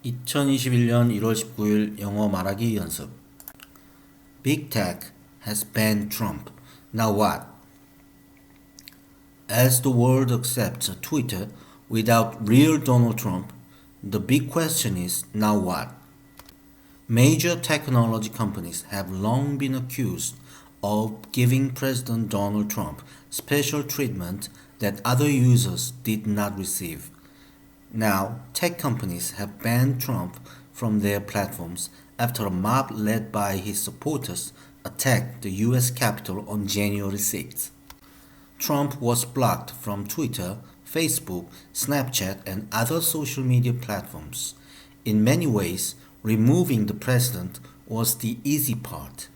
2021년 1월 19일 영어 말하기 연습. Big Tech has banned Trump. Now what? As the world accepts Twitter without real Donald Trump, the big question is now what? Major technology companies have long been accused of giving President Donald Trump special treatment that other users did not receive. Now, tech companies have banned Trump from their platforms after a mob led by his supporters attacked the US Capitol on January 6th. Trump was blocked from Twitter, Facebook, Snapchat, and other social media platforms. In many ways, removing the president was the easy part.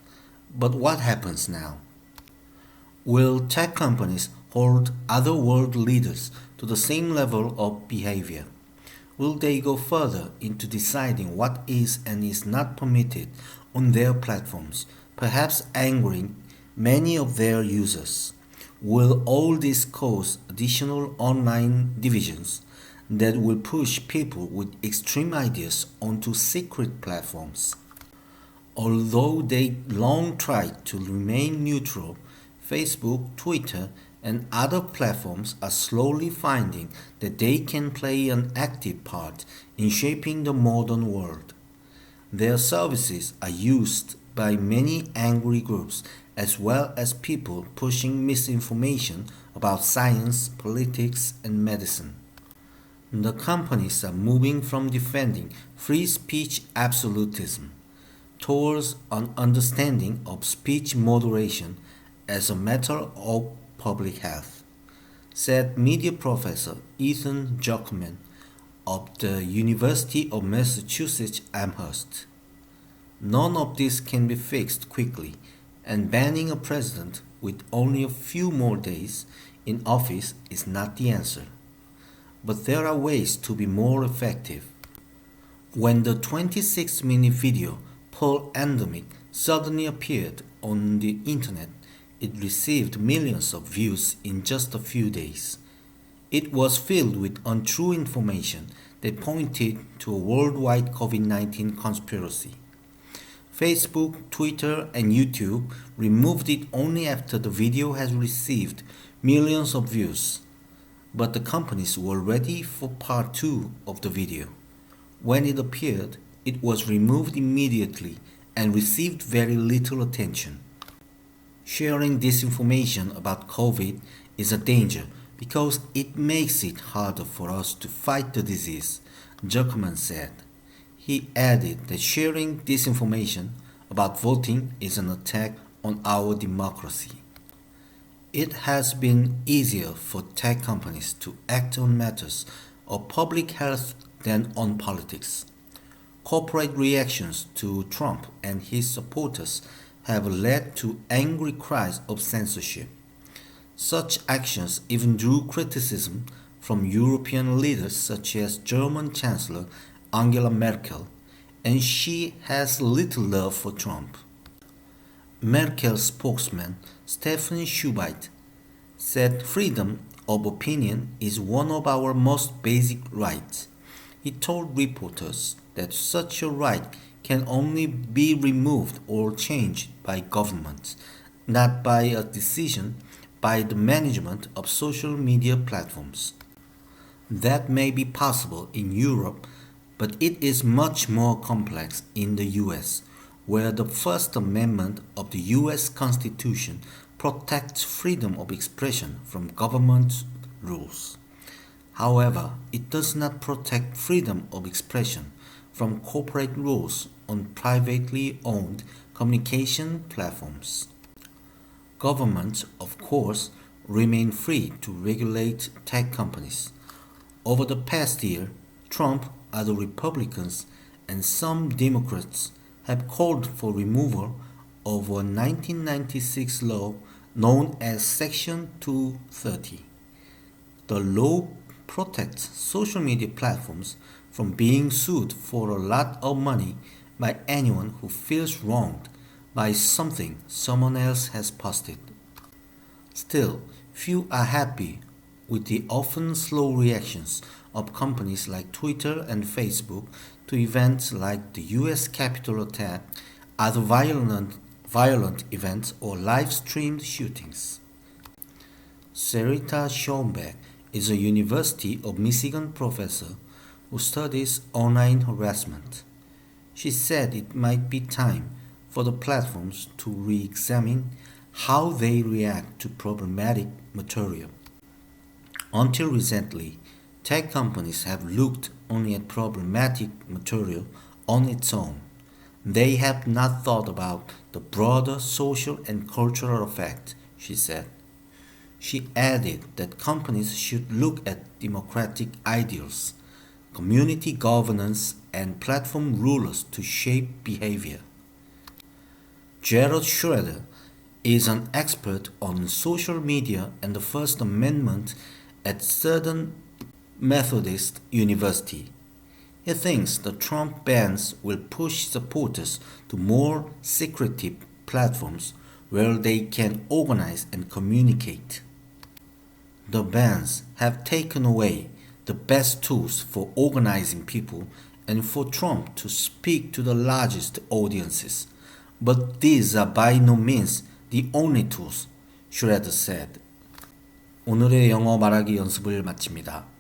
But what happens now? Will tech companies hold other world leaders to the same level of behavior? Will they go further into deciding what is and is not permitted on their platforms, perhaps angering many of their users? Will all this cause additional online divisions that will push people with extreme ideas onto secret platforms? Although they long tried to remain neutral, Facebook, Twitter, and other platforms are slowly finding that they can play an active part in shaping the modern world. Their services are used by many angry groups as well as people pushing misinformation about science, politics, and medicine. The companies are moving from defending free speech absolutism towards an understanding of speech moderation as a matter of public health, said media professor Ethan Zuckerman of the University of Massachusetts Amherst. None of this can be fixed quickly, and banning a president with only a few more days in office is not the answer. But there are ways to be more effective. When the 26-minute video Pearl Endemic suddenly appeared on the internet, it received millions of views in just a few days. It was filled with untrue information that pointed to a worldwide COVID 19 conspiracy. Facebook, Twitter, and YouTube removed it only after the video has received millions of views. But the companies were ready for part 2 of the video. When it appeared, it was removed immediately and received very little attention. Sharing disinformation about COVID is a danger because it makes it harder for us to fight the disease, Zuckerman said. He added that sharing disinformation about voting is an attack on our democracy. It has been easier for tech companies to act on matters of public health than on politics. Corporate reactions to Trump and his supporters have led to angry cries of censorship. Such actions even drew criticism from European leaders such as German Chancellor Angela Merkel, and she has little love for Trump. Merkel's spokesman Stephanie Schubite said freedom of opinion is one of our most basic rights. He told reporters that such a right can only be removed or changed by governments, not by a decision by the management of social media platforms. That may be possible in Europe, but it is much more complex in the US, where the First Amendment of the US Constitution protects freedom of expression from government rules. However, it does not protect freedom of expression from corporate rules on privately owned communication platforms. Governments, of course, remain free to regulate tech companies. Over the past year, Trump, other Republicans, and some Democrats have called for removal of a 1996 law known as Section 230. The law protects social media platforms from being sued for a lot of money by anyone who feels wronged by something someone else has posted. Still, few are happy with the often slow reactions of companies like Twitter and Facebook to events like the US Capitol attack, other violent events, or live-streamed shootings. Sarita Schoenberg is a University of Michigan professor who studies online harassment. She said it might be time for the platforms to re-examine how they react to problematic material. Until recently, tech companies have looked only at problematic material on its own. They have not thought about the broader social and cultural effect, she said. She added that companies should look at democratic ideals, community governance, and platform rules to shape behavior. Gerald Schroeder is an expert on social media and the First Amendment at Southern Methodist University. He thinks the Trump bans will push supporters to more secretive platforms where they can organize and communicate. The bans have taken away the best tools for organizing people and for Trump to speak to the largest audiences. But these are by no means the only tools, Schroeder said. 오늘의 영어 말하기 연습을 마칩니다.